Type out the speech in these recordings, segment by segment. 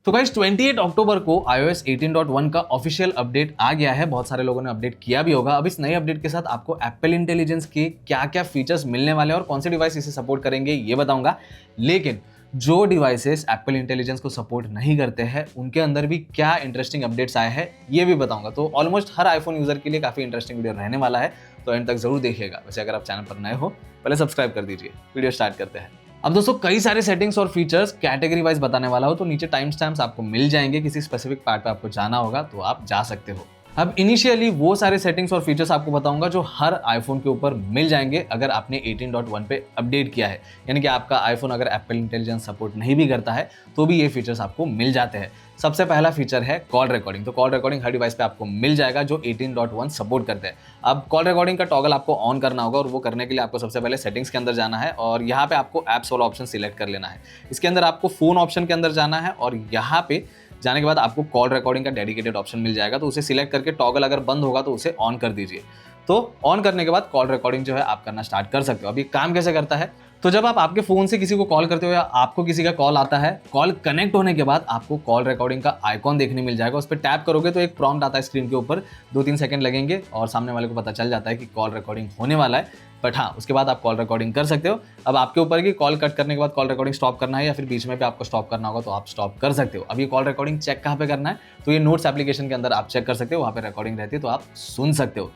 तो गाइस 28 अक्टूबर को iOS 18.1 का ऑफिशियल अपडेट आ गया है। बहुत सारे लोगों ने अपडेट किया भी होगा। अब इस नए अपडेट के साथ आपको एप्पल इंटेलिजेंस के क्या-क्या फीचर्स मिलने वाले हैं और कौन से डिवाइस इसे सपोर्ट करेंगे ये बताऊंगा। लेकिन जो डिवाइसेस एप्पल इंटेलिजेंस को सपोर्ट नहीं करते हैं उनके अंदर भी क्या इंटरेस्टिंग अपडेट्स आए हैं ये भी बताऊंगा। तो ऑलमोस्ट हर आईफोन यूजर के लिए काफी इंटरेस्टिंग वीडियो रहने वाला है, तो एंड तक जरूर देखिएगा। वैसे अगर आप चैनल पर नए हो पहले सब्सक्राइब कर दीजिए। वीडियो स्टार्ट करते हैं। अब दोस्तों कई सारे सेटिंग्स और फीचर्स कैटेगरी वाइज बताने वाला हो, तो नीचे टाइम स्टैम्प्स आपको मिल जाएंगे। किसी स्पेसिफिक पार्ट पे आपको जाना होगा तो आप जा सकते हो। अब इनिशियली वो सारे सेटिंग्स और फीचर्स आपको बताऊंगा जो हर आईफोन के ऊपर मिल जाएंगे अगर आपने 18.1 पे अपडेट किया है। यानी कि आपका आईफोन अगर एप्पल इंटेलिजेंस सपोर्ट नहीं भी करता है तो भी ये फीचर्स आपको मिल जाते हैं। सबसे पहला फीचर है कॉल रिकॉर्डिंग। तो कॉल रिकॉर्डिंग हर डिवाइस पे आपको मिल जाएगा जो 18.1 सपोर्ट करते हैं। अब कॉल रिकॉर्डिंग का टॉगल आपको ऑन करना होगा और वो करने के लिए आपको सबसे पहले सेटिंग्स के अंदर जाना है और यहाँ पे आपको एप्स वाला ऑप्शन सिलेक्ट कर लेना है। इसके अंदर आपको फोन ऑप्शन के अंदर जाना है और यहाँ पे जाने के बाद आपको कॉल रिकॉर्डिंग का डेडिकेटेड ऑप्शन मिल जाएगा। तो उसे सिलेक्ट करके टॉगल अगर बंद होगा तो उसे ऑन कर दीजिए। तो ऑन करने के बाद कॉल रिकॉर्डिंग जो है आप करना स्टार्ट कर सकते हो। अब ये काम कैसे करता है, तो जब आप आपके फोन से किसी को कॉल करते हो या आपको किसी का कॉल आता है, कॉल कनेक्ट होने के बाद आपको कॉल रिकॉर्डिंग का आइकॉन देखने मिल जाएगा। उस पर टैप करोगे तो एक प्रॉम्प्ट आता है स्क्रीन के ऊपर, 2-3 सेकंड लगेंगे और सामने वाले को पता चल जाता है कि कॉल रिकॉर्डिंग होने वाला है। बट हाँ, उसके बाद आप कॉल रिकॉर्डिंग कर सकते हो। अब आपके ऊपर की कॉल कट करने के बाद कॉल रिकॉर्डिंग स्टॉप करना है या फिर बीच में भी आपको स्टॉप करना होगा तो आप स्टॉप कर सकते हो। अब ये कॉल रिकॉर्डिंग चेक कहाँ पे करना है, तो ये नोट्स एप्लीकेशन के अंदर आप चेक कर सकते हो। वहाँ पे रिकॉर्डिंग रहती है तो आप सुन सकते हो।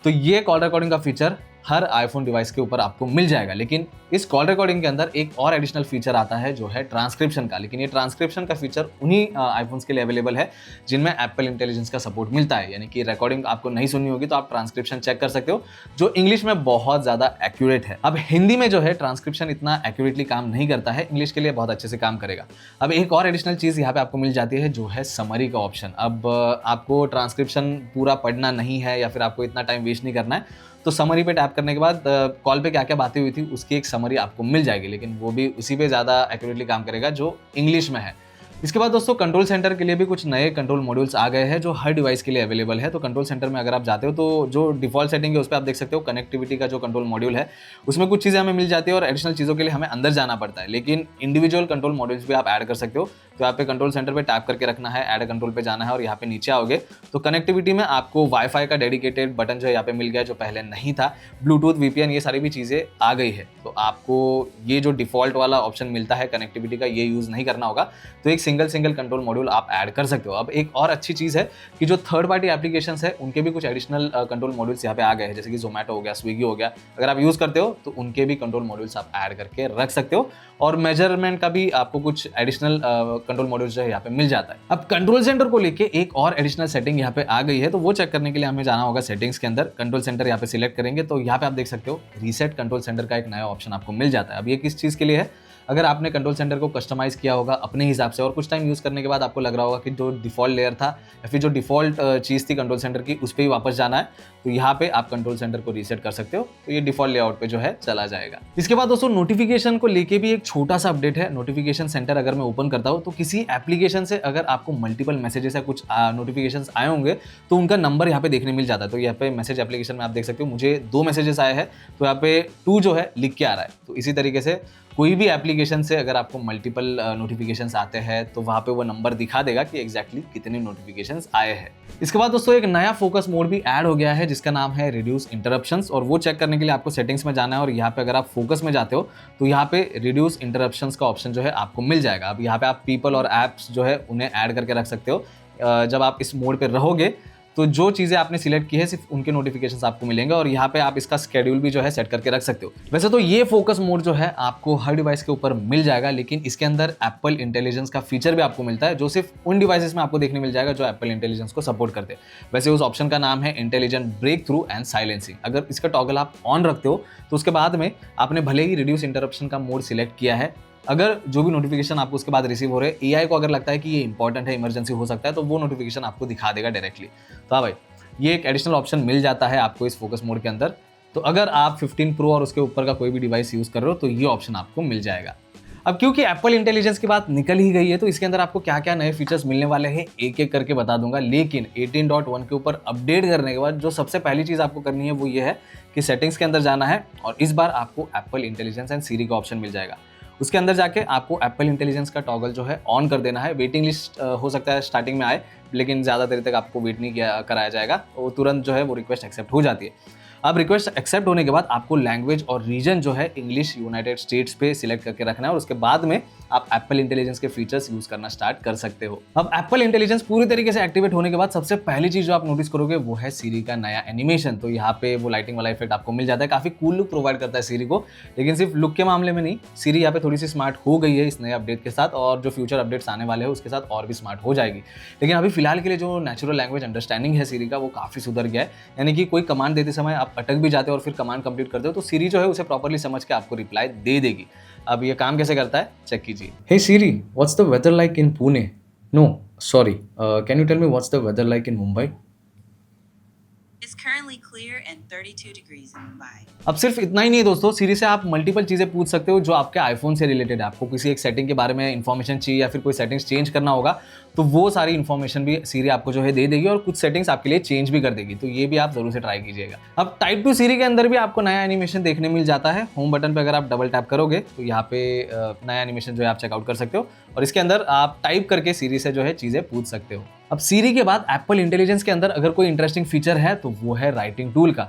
तो ये कॉल रिकॉर्डिंग का फीचर हर आईफोन डिवाइस के ऊपर आपको मिल जाएगा। लेकिन इस कॉल रिकॉर्डिंग के अंदर एक और एडिशनल फीचर आता है जो है ट्रांसक्रिप्शन का। लेकिन ये ट्रांसक्रिप्शन का फीचर उन्हीं आईफोन्स के लिए अवेलेबल है जिनमें एप्पल इंटेलिजेंस का सपोर्ट मिलता है। यानी कि रिकॉर्डिंग आपको नहीं सुननी होगी तो आप ट्रांसक्रिप्शन चेक कर सकते हो, जो इंग्लिश में बहुत ज़्यादा एक्यूरेट है। अब हिंदी में जो है ट्रांसक्रिप्शन इतना एक्यूरेटली काम नहीं करता है, इंग्लिश के लिए बहुत अच्छे से काम करेगा। अब एक और एडिशनल चीज़ यहाँ पे आपको मिल जाती है जो है समरी का ऑप्शन। अब आपको ट्रांसक्रिप्शन पूरा पढ़ना नहीं है या फिर आपको इतना टाइम वेस्ट नहीं करना है तो समरी पे टैप करने के बाद कॉल पे क्या क्या बातें हुई थी उसकी एक समरी आपको मिल जाएगी। लेकिन वो भी उसी पे ज़्यादा एक्यूरेटली काम करेगा जो इंग्लिश में है। इसके बाद दोस्तों कंट्रोल सेंटर के लिए भी कुछ नए कंट्रोल मॉड्यूल्स आ गए हैं जो हर डिवाइस के लिए अवेलेबल है। तो कंट्रोल सेंटर में अगर आप जाते हो तो जो डिफॉल्ट सेटिंग है उस पर आप देख सकते हो कनेक्टिविटी का जो कंट्रोल मॉड्यूल है उसमें कुछ चीज़ें हमें मिल जाती है और एडिशनल चीज़ों के लिए हमें अंदर जाना पड़ता है। लेकिन इंडिविजुअल कंट्रोल मॉड्यूल्स भी आप ऐड कर सकते हो। तो यहाँ पे कंट्रोल सेंटर पे टैप करके रखना है, ऐड कंट्रोल पे जाना है और यहाँ पे नीचे आओगे तो कनेक्टिविटी में आपको वाईफाई का डेडिकेटेड बटन जो है यहाँ पे मिल गया जो पहले नहीं था। ब्लूटूथ, वीपीएन ये सारी भी चीज़ें आ गई है। तो आपको ये जो डिफॉल्ट वाला ऑप्शन मिलता है कनेक्टिविटी का ये यूज़ नहीं करना होगा। तो एक सिंगल कंट्रोल मॉड्यूल आप ऐड कर सकते हो। अब एक और अच्छी चीज़ है कि जो थर्ड पार्टी एप्लीकेशंस है उनके भी कुछ एडिशनल कंट्रोल मॉड्यूल्स यहाँ पे आ गए हैं, जैसे कि जोमेटो हो गया, स्विगी हो गया। अगर आप यूज़ करते हो तो उनके भी कंट्रोल मॉड्यूल्स आप ऐड करके रख सकते हो और मेजरमेंट का भी आपको कुछ एडिशनल कंट्रोल मॉड्यूल्स जो है यहाँ पे मिल जाता है। अब कंट्रोल सेंटर को लेके एक और एडिशनल सेटिंग यहाँ पे आ गई है, तो वो चेक करने के लिए हमें जाना होगा सेटिंग्स के अंदर। कंट्रोल सेंटर यहाँ पे सिलेक्ट करेंगे तो यहाँ पे आप देख सकते हो रीसेट कंट्रोल सेंटर का एक नया ऑप्शन आपको मिल जाता है। अब ये किस चीज़ के लिए है, अगर आपने कंट्रोल सेंटर को कस्टमाइज किया होगा अपने हिसाब से और कुछ टाइम यूज़ करने के बाद आपको लग रहा होगा कि जो डिफॉल्ट लेयर था या फिर जो डिफॉल्ट चीज़ थी कंट्रोल सेंटर की उस पर ही वापस जाना है, तो यहाँ पे आप कंट्रोल सेंटर को रीसेट कर सकते हो। तो ये डिफॉल्ट लेआउट पे जो है चला जाएगा। इसके बाद दोस्तों नोटिफिकेशन को लेके भी एक छोटा सा अपडेट है। नोटिफिकेशन सेंटर अगर मैं ओपन करता हूँ तो किसी एप्लीकेशन से अगर आपको मल्टीपल मैसेजेस या कुछ नोटिफिकेशन आए होंगे तो उनका नंबर यहाँ पे देखने मिल जाता है। तो यहाँ पे मैसेज एप्लीकेशन में आप देख सकते हो मुझे 2 मैसेजेस आए हैं तो यहाँ पे 2 जो है लिख के आ रहा है। तो इसी तरीके से कोई भी एप्लीकेशन से अगर आपको मल्टीपल नोटिफिकेशंस आते हैं तो वहाँ पे वो नंबर दिखा देगा कि एग्जैक्टली कितने नोटिफिकेशंस आए हैं। इसके बाद दोस्तों एक नया फोकस मोड भी ऐड हो गया है जिसका नाम है रिड्यूस इंटरप्शंस, और वो चेक करने के लिए आपको सेटिंग्स में जाना है और यहाँ पे अगर आप फोकस में जाते हो तो यहाँ पे रिड्यूस इंटरप्शंस का ऑप्शन जो है आपको मिल जाएगा। अब यहाँ पे आप पीपल और एप्स जो है उन्हें ऐड करके रख सकते हो। जब आप इस मोड पर रहोगे तो जो चीज़ें आपने सिलेक्ट की है सिर्फ उनके नोटिफिकेशंस आपको मिलेंगे और यहाँ पे आप इसका स्केड्यूल भी जो है सेट करके रख सकते हो। वैसे तो ये फोकस मोड जो है आपको हर डिवाइस के ऊपर मिल जाएगा, लेकिन इसके अंदर एप्पल इंटेलिजेंस का फीचर भी आपको मिलता है जो सिर्फ उन डिवाइसेस में आपको देखने मिल जाएगा जो एप्पल इंटेलिजेंस को सपोर्ट करते हैं। वैसे उस ऑप्शन का नाम है intelligent break through and silencing. अगर इसका टॉगल आप ऑन रखते हो तो उसके बाद में आपने भले ही रिड्यूस इंटरप्शन का मोड सिलेक्ट किया है, अगर जो भी नोटिफिकेशन आपको उसके बाद रिसीव हो रहे हैं एआई को अगर लगता है कि ये इंपॉर्टेंट है, इमरजेंसी हो सकता है, तो वो नोटिफिकेशन आपको दिखा देगा डायरेक्टली। तो हाँ भाई, ये एक एडिशनल ऑप्शन मिल जाता है आपको इस फोकस मोड के अंदर। तो अगर आप 15 प्रो और उसके ऊपर का कोई भी डिवाइस यूज़ कर रहे हो तो ये ऑप्शन आपको मिल जाएगा। अब क्योंकि एप्पल इंटेलिजेंस की बात निकल ही गई है तो इसके अंदर आपको क्या क्या नए फीचर्स मिलने वाले हैं एक एक करके बता दूंगा। लेकिन 18.1 के ऊपर अपडेट करने के बाद जो सबसे पहली चीज़ आपको करनी है वो ये है कि सेटिंग्स के अंदर जाना है और इस बार आपको एप्पल इंटेलिजेंस एंड सीरी का ऑप्शन मिल जाएगा। उसके अंदर जाके आपको एप्पल इंटेलिजेंस का टॉगल जो है ऑन कर देना है। वेटिंग लिस्ट हो सकता है स्टार्टिंग में आए, लेकिन ज़्यादा देर तक आपको वेट नहीं किया कराया जाएगा, वो तुरंत जो है वो रिक्वेस्ट एक्सेप्ट हो जाती है। अब रिक्वेस्ट एक्सेप्ट होने के बाद आपको लैंग्वेज और रीजन जो है इंग्लिश यूनाइटेड स्टेट्स पे सिलेक्ट करके रखना है, और उसके बाद में आप एप्पल इंटेलिजेंस के फीचर्स यूज करना स्टार्ट कर सकते हो। अब एप्पल इंटेलिजेंस पूरी तरीके से एक्टिवेट होने के बाद सबसे पहली चीज जो आप नोटिस करोगे वो है सीरी का नया एनिमेशन। तो यहाँ पे वो लाइटिंग वाला इफेक्ट आपको मिल जाता है, काफी कूल लुक प्रोवाइड करता है सीरी को। लेकिन सिर्फ लुक के मामले में नहीं, सीरी यहाँ पे थोड़ी सी स्मार्ट हो गई है इस नए अपडेट के साथ, और जो फ्यूचर अपडेट्स आने वाले हैं उसके साथ और भी स्मार्ट हो जाएगी। लेकिन अभी फिलहाल के लिए जो नेचुरल लैंग्वेज अंडरस्टैंडिंग है सीरी का, वो काफी सुधर गया है। यानी कि कोई कमांड देते समय आप अटक भी जाते हो और फिर कमांड कंप्लीट करते हो तो सीरी जो है उसे प्रॉपर्ली समझ के आपको रिप्लाई दे देगी। अब ये काम कैसे करता है चेक कीजिए। Hey Siri, what's the weather like in Pune? No sorry, can you tell me what's the weather like in Mumbai? It's currently clear and 32 degrees in Mumbai. अब सिर्फ इतना ही नहीं है दोस्तों, सीरी से आप मल्टीपल चीजें पूछ सकते हो जो आपके आईफोन से रिलेटेड है। आपको किसी एक सेटिंग के बारे में इंफॉर्मेशन चाहिए या फिर कोई सेटिंग्स चेंज करना होगा तो वो सारी इन्फॉर्मेशन भी सीरी आपको जो है दे देगी, और कुछ सेटिंग्स आपके लिए चेंज भी कर देगी। तो ये भी आप जरूर से ट्राई कीजिएगा। अब टाइप टू सीरी के अंदर भी आपको नया एनिमेशन देखने मिल जाता है। होम बटन पे अगर आप डबल टैप करोगे तो यहाँ पे नया एनिमेशन जो है आप चेकआउट कर सकते हो, और इसके अंदर आप टाइप करके सीरी से जो है चीजें पूछ सकते हो। अब सीरी के बाद एप्पल इंटेलिजेंस के अंदर अगर कोई इंटरेस्टिंग फीचर है तो वो है राइटिंग टूल का।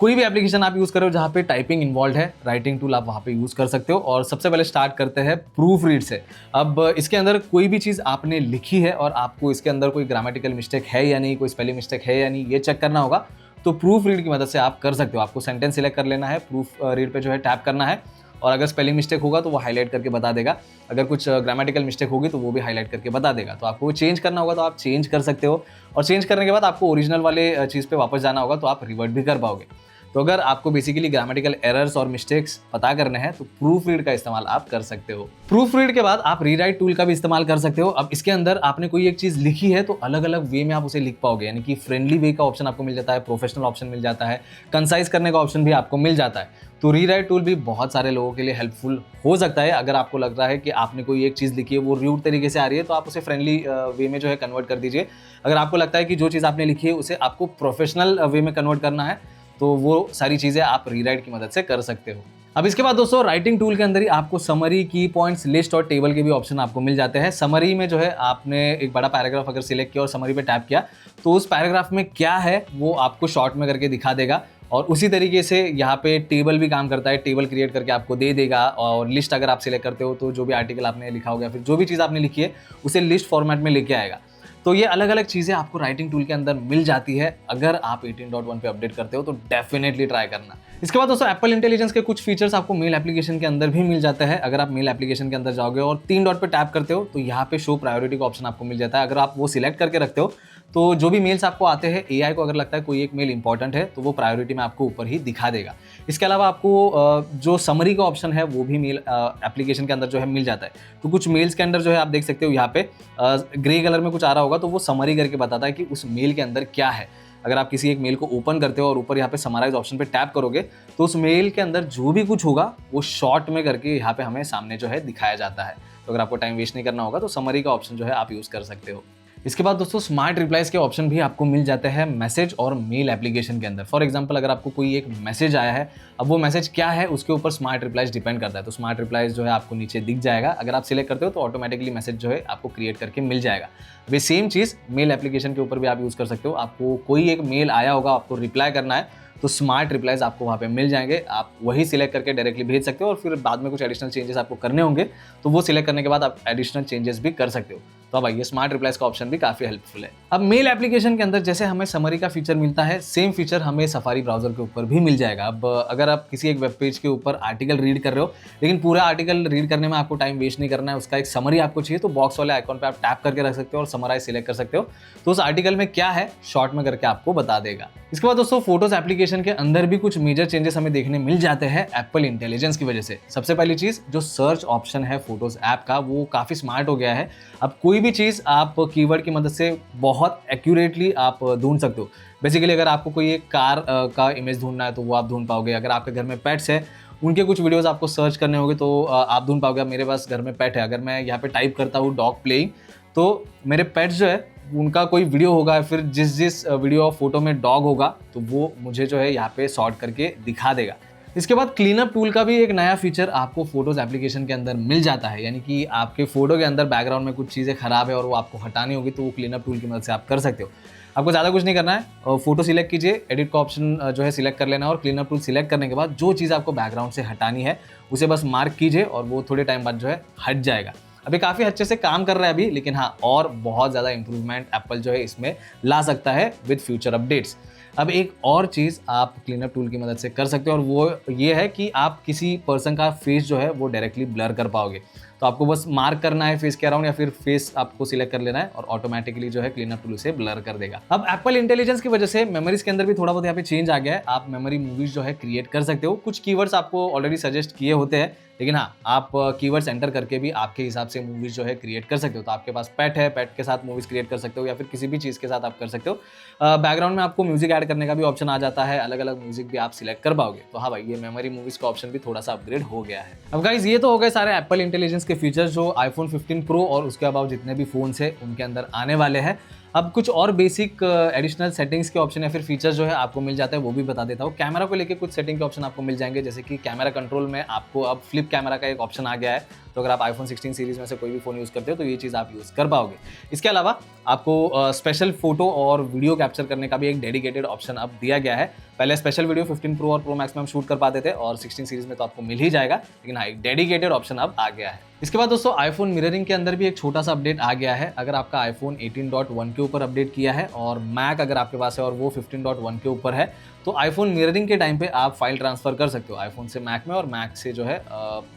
कोई भी एप्लीकेशन आप यूज करो जहाँ पे टाइपिंग इन्वॉल्व है, राइटिंग टूल आप वहाँ पे यूज कर सकते हो। और सबसे पहले स्टार्ट करते हैं प्रूफ रीड से। अब इसके अंदर कोई भी चीज़ आपने लिखी है और आपको इसके अंदर कोई ग्रामेटिकल मिस्टेक है या नहीं, कोई स्पेलिंग मिस्टेक है या नहीं, ये चेक करना होगा तो प्रूफ रीड की मदद से आप कर सकते हो। आपको सेंटेंस सिलेक्ट कर लेना है, प्रूफ रीड पे जो है टैप करना है, और अगर स्पेलिंग मिस्टेक होगा तो वो हाईलाइट करके बता देगा। अगर कुछ ग्रामेटिकल मिस्टेक होगी तो वो भी हाईलाइट करके बता देगा। तो आपको चेंज करना होगा तो आप चेंज कर सकते हो, और चेंज करने के बाद आपको ओरिजिनल वाले चीज़ पे वापस जाना होगा तो आप रिवर्ट भी कर पाओगे। तो अगर आपको बेसिकली ग्रामेटिकल एरर्स और मिस्टेक्स पता करने हैं तो प्रूफ रीड का इस्तेमाल आप कर सकते हो। प्रूफ रीड के बाद आप रीराइट टूल का भी इस्तेमाल कर सकते हो। अब इसके अंदर आपने कोई एक चीज़ लिखी है तो अलग अलग वे में आप उसे लिख पाओगे, यानी कि फ्रेंडली वे का ऑप्शन आपको मिल जाता है, प्रोफेशनल ऑप्शन मिल जाता है, कंसाइज करने का ऑप्शन भी आपको मिल जाता है। तो रीराइट टूल भी बहुत सारे लोगों के लिए हेल्पफुल हो सकता है। अगर आपको लग रहा है कि आपने कोई एक चीज़ लिखी है वो रूड तरीके से आ रही है तो आप उसे फ्रेंडली वे में जो है कन्वर्ट कर दीजिए। अगर आपको लगता है कि जो चीज़ आपने लिखी है उसे आपको प्रोफेशनल वे में कन्वर्ट करना है तो वो सारी चीज़ें आप रीराइट की मदद से कर सकते हो। अब इसके बाद दोस्तों राइटिंग टूल के अंदर ही आपको समरी, की पॉइंट्स, लिस्ट और टेबल के भी ऑप्शन आपको मिल जाते हैं। समरी में जो है आपने एक बड़ा पैराग्राफ अगर सिलेक्ट किया और समरी पे टैप किया तो उस पैराग्राफ में क्या है वो आपको शॉर्ट में करके दिखा देगा। और उसी तरीके से यहाँ पे टेबल भी काम करता है, टेबल क्रिएट करके आपको दे देगा। और लिस्ट अगर आप सिलेक्ट करते हो तो जो भी आर्टिकल आपने लिखा होगा, फिर जो भी चीज़ आपने लिखी है उसे लिस्ट फॉर्मेट में लेके आएगा। तो ये अलग अलग चीज़ें आपको राइटिंग टूल के अंदर मिल जाती है। अगर आप 18.1 पे अपडेट करते हो तो डेफिनेटली ट्राई करना। इसके बाद दोस्तों एप्पल इंटेलिजेंस के कुछ फीचर्स आपको मेल एप्लीकेशन के अंदर भी मिल जाता है। अगर आप मेल एप्लीकेशन के अंदर जाओगे और 3 डॉट पे टैप करते हो तो यहाँ पे शो प्रायोरिटी का ऑप्शन आपको मिल जाता है। अगर आप वो सिलेक्ट करके रखते हो तो जो भी मेल्स आपको आते हैं, एआई को अगर लगता है कोई एक मेल इंपॉर्टेंट है तो वो प्रायोरिटी में आपको ऊपर ही दिखा देगा। इसके अलावा आपको जो समरी का ऑप्शन है वो भी मेल एप्लीकेशन के अंदर जो है मिल जाता है। तो कुछ मेल्स के अंदर जो है आप देख सकते हो यहाँ पे ग्रे कलर में कुछ आ रहा होगा तो वो समरी करके बताता है कि उस मेल के अंदर क्या है। अगर आप किसी एक मेल को ओपन करते हो और ऊपर यहाँ पे समराइज ऑप्शन पे टैप करोगे तो उस मेल के अंदर जो भी कुछ होगा वो शॉर्ट में करके यहाँ पे हमें सामने जो है दिखाया जाता है। तो अगर आपको टाइम वेस्ट नहीं करना होगा तो समरी का ऑप्शन जो है आप यूज़ कर सकते हो। इसके बाद दोस्तों स्मार्ट रिप्लाइज के ऑप्शन भी आपको मिल जाते हैं मैसेज और मेल एप्लीकेशन के अंदर। फॉर एग्जांपल अगर आपको कोई एक मैसेज आया है, अब वो मैसेज क्या है उसके ऊपर स्मार्ट रिप्लाइज डिपेंड करता है। तो स्मार्ट रिप्लाइज जो है आपको नीचे दिख जाएगा। अगर आप सिलेक्ट करते हो तो ऑटोमेटिकली मैसेज जो है आपको क्रिएट करके मिल जाएगा। वे सेम चीज़ मेल एप्लीकेशन के ऊपर भी आप यूज़ कर सकते हो। आपको कोई एक मेल आया होगा, आपको रिप्लाई करना है तो स्मार्ट रिप्लाइज आपको वहाँ पे मिल जाएंगे। आप वही सिलेक्ट करके डायरेक्टली भेज सकते हो और फिर बाद में कुछ एडिशनल चेंजेस आपको करने होंगे तो वो सिलेक्ट करने के बाद आप एडिशनल चेंजेस भी कर सकते हो। तो अब आइए स्मार्ट रिप्लाइज का ऑप्शन भी काफ़ी हेल्पफुल है। अब मेल एप्लीकेशन के अंदर जैसे हमें समरी का फीचर मिलता है, सेम फीचर हमें सफारी ब्राउजर के ऊपर भी मिल जाएगा। अब अगर आप किसी एक वेब पेज के ऊपर आर्टिकल रीड कर रहे हो लेकिन पूरा आर्टिकल रीड करने में आपको टाइम वेस्ट नहीं करना है, उसका एक समरी आपको चाहिए तो बॉक्स वाले आइकॉन पे आप टैप करके रख सकते हो और समराइज सिलेक्ट कर सकते हो तो उस आर्टिकल में क्या है शॉर्ट में करके आपको बता देगा। इसके बाद दोस्तों फोटोज एप्लीकेशन के अंदर भी कुछ मेजर चेंजेस हमें देखने मिल जाते हैं एप्पल इंटेलिजेंस की वजह से। सबसे पहली चीज जो सर्च ऑप्शन है फोटोज ऐप का वो काफी स्मार्ट हो गया है। अब कोई भी चीज आप कीवर्ड की मदद से बहुत एक्यूरेटली आप ढूंढ सकते हो। बेसिकली अगर आपको कोई एक कार का इमेज ढूंढना है तो वो आप ढूंढ पाओगे। अगर आपके घर में पेट्स है उनके कुछ वीडियोस आपको सर्च करने होंगे तो आप ढूंढ पाओगे। मेरे पास घर में पेट है, अगर मैं यहाँ पे टाइप करता हूँ डॉग प्लेइंग तो मेरे पेट्स जो है उनका कोई वीडियो होगा, फिर जिस वीडियो और फोटो में डॉग होगा तो वो मुझे जो है यहाँ पे सॉर्ट करके दिखा देगा। इसके बाद क्लीनअप टूल का भी एक नया फीचर आपको फोटोज एप्लीकेशन के अंदर मिल जाता है, यानी कि आपके फोटो के अंदर बैकग्राउंड में कुछ चीज़ें खराब है और वो आपको हटानी होगी तो वो क्लीनअप टूल की मदद से आप कर सकते हो। आपको ज़्यादा कुछ नहीं करना है, फोटो सिलेक्ट कीजिए, एडिट का ऑप्शन जो है सिलेक्ट कर लेना और क्लीनअप टूल सिलेक्ट करने के बाद जो चीज़ आपको बैकग्राउंड से हटानी है उसे बस मार्क कीजिए और वो थोड़े टाइम बाद जो है हट जाएगा। अभी काफ़ी अच्छे से काम कर रहा है अभी, लेकिन हाँ और बहुत ज़्यादा इंप्रूवमेंट एप्पल जो है इसमें ला सकता है विद फ्यूचर अपडेट्स। अब एक और चीज़ आप क्लीनअप टूल की मदद से कर सकते हो और वो ये है कि आप किसी पर्सन का फेस जो है वो डायरेक्टली ब्लर कर पाओगे। तो आपको बस मार्क करना है फेस के अराउंड या फिर फेस आपको सिलेक्ट कर लेना है और ऑटोमेटिकली जो है क्लीनअप टूल से ब्लर कर देगा। अब एप्पल इंटेलिजेंस की वजह से मेमोरीज के अंदर भी थोड़ा बहुत यहाँ पे चेंज आ गया है। आप मेमोरी मूवीज जो है क्रिएट कर सकते हो। कुछ कीवर्ड्स आपको ऑलरेडी सजेस्ट किए होते हैं, लेकिन हाँ आप कीवर्ड्स एंटर करके भी आपके हिसाब से मूवीज जो है क्रिएट कर सकते हो। तो आपके पास पेट है, पेट के साथ मूवीज क्रिएट कर सकते हो या फिर किसी भी चीज़ के साथ आप कर सकते हो। बैकग्राउंड में आपको म्यूजिक ऐड करने का भी ऑप्शन आ जाता है, अलग अलग म्यूजिक भी आप सिलेक्ट कर पाओगे। तो हाँ भाई, ये मेमोरी मूवीज का ऑप्शन भी थोड़ा सा अपग्रेड हो गया है। अब गाइस ये तो हो गए सारे एप्पल इंटेलिजेंस के फीचर्स जो आईफोन 15 प्रो और उसके अलावा जितने भी फोन्स है उनके अंदर आने वाले हैं। अब कुछ और बेसिक एडिशनल सेटिंग्स के ऑप्शन या फिर फीचर्स जो है आपको मिल जाता है, वो भी बता देता हूँ। कैमरा को लेके कुछ सेटिंग के ऑप्शन आपको मिल जाएंगे, जैसे कि कैमरा कंट्रोल में आपको अब फ्लिप कैमरा का एक ऑप्शन आ गया है। तो अगर आप आईफोन 16 सीरीज में से कोई भी फोन यूज़ करते हो तो ये चीज़ आप यूज़ कर पाओगे। इसके अलावा आपको स्पेशल फोटो और वीडियो कैप्चर करने का भी एक डेडिकेटेड ऑप्शन अब दिया गया है। पहले स्पेशल वीडियो 15 प्रो और प्रो मैक्स में हम शूट कर पाते थे और 16 सीरीज में तो आपको मिल ही जाएगा, लेकिन हाँ एक डेडिकेटेड ऑप्शन अब आ गया है। इसके बाद दोस्तों आईफोन मिररिंग के अंदर भी एक छोटा सा अपडेट आ गया है। अगर आपका आईफोन 18.1 के ऊपर अपडेट किया है और मैक अगर आपके पास है और वो 15.1 के ऊपर है, तो आईफोन मिररिंग के टाइम पे आप फाइल ट्रांसफर कर सकते हो आईफोन से मैक में और मैक से जो है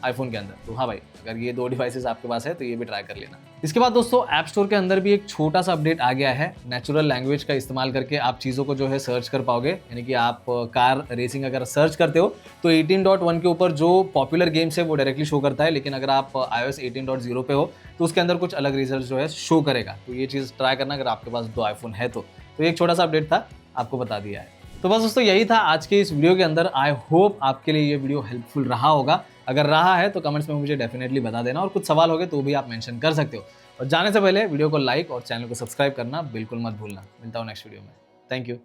आईफोन के अंदर। तो हाँ भाई, अगर ये दो डिवाइसेस आपके पास है तो ये भी ट्राई कर लेना। इसके बाद दोस्तों ऐप स्टोर के अंदर भी एक छोटा सा अपडेट आ गया है। नेचुरल लैंग्वेज का इस्तेमाल करके आप चीज़ों को जो है सर्च कर पाओगे, यानी कि आप कार रेसिंग अगर सर्च करते हो तो 18.1 के ऊपर जो पॉपुलर गेम्स है वो डायरेक्टली शो करता है, लेकिन अगर आप iOS 18.0 पे हो तो उसके अंदर कुछ अलग रिजल्ट जो है शो करेगा। तो ये चीज़ ट्राई करना अगर आपके पास दो आईफोन है तो ये एक छोटा सा अपडेट था, आपको बता दिया है। तो बस दोस्तों यही था आज के इस वीडियो के अंदर। आई होप आपके लिए ये वीडियो हेल्पफुल रहा होगा। अगर रहा है तो कमेंट्स में मुझे डेफिनेटली बता देना और कुछ सवाल हो गए तो भी आप मेंशन कर सकते हो। और जाने से पहले वीडियो को लाइक और चैनल को सब्सक्राइब करना बिल्कुल मत भूलना। मिलता हूँ नेक्स्ट वीडियो में। Thank you.